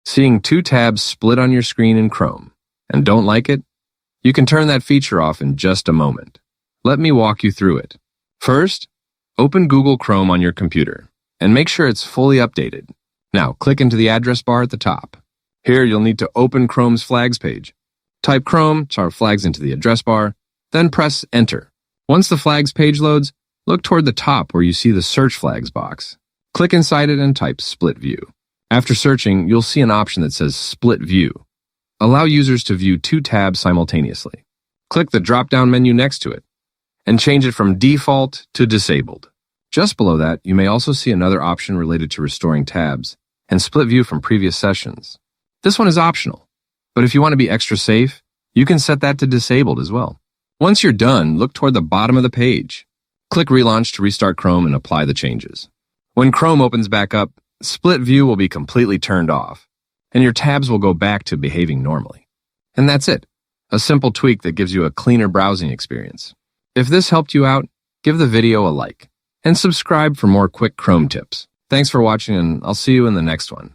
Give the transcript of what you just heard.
seeing two tabs split on your screen in Chrome, and don't like it? You can turn that feature off in just a moment. Let me walk you through it. First, open Google Chrome on your computer and make sure it's fully updated. Now, click into the address bar at the top. Here, you'll need to open Chrome's flags page. Type Chrome, chart flags into the address bar, then press Enter. Once the flags page loads, look toward the top where you see the Search Flags box. Click inside it and type Split View. After searching, you'll see an option that says Split View. Allow users to view two tabs simultaneously. Click the drop-down menu next to it and change it from Default to Disabled. Just below that, you may also see another option related to restoring tabs and split view from previous sessions. This one is optional, but if you want to be extra safe, you can set that to Disabled as well. Once you're done, look toward the bottom of the page. Click Relaunch to restart Chrome and apply the changes. When Chrome opens back up, Split View will be completely turned off, and your tabs will go back to behaving normally. And that's it. A simple tweak that gives you a cleaner browsing experience. If this helped you out, give the video a like and subscribe for more quick Chrome tips. Thanks for watching, and I'll see you in the next one.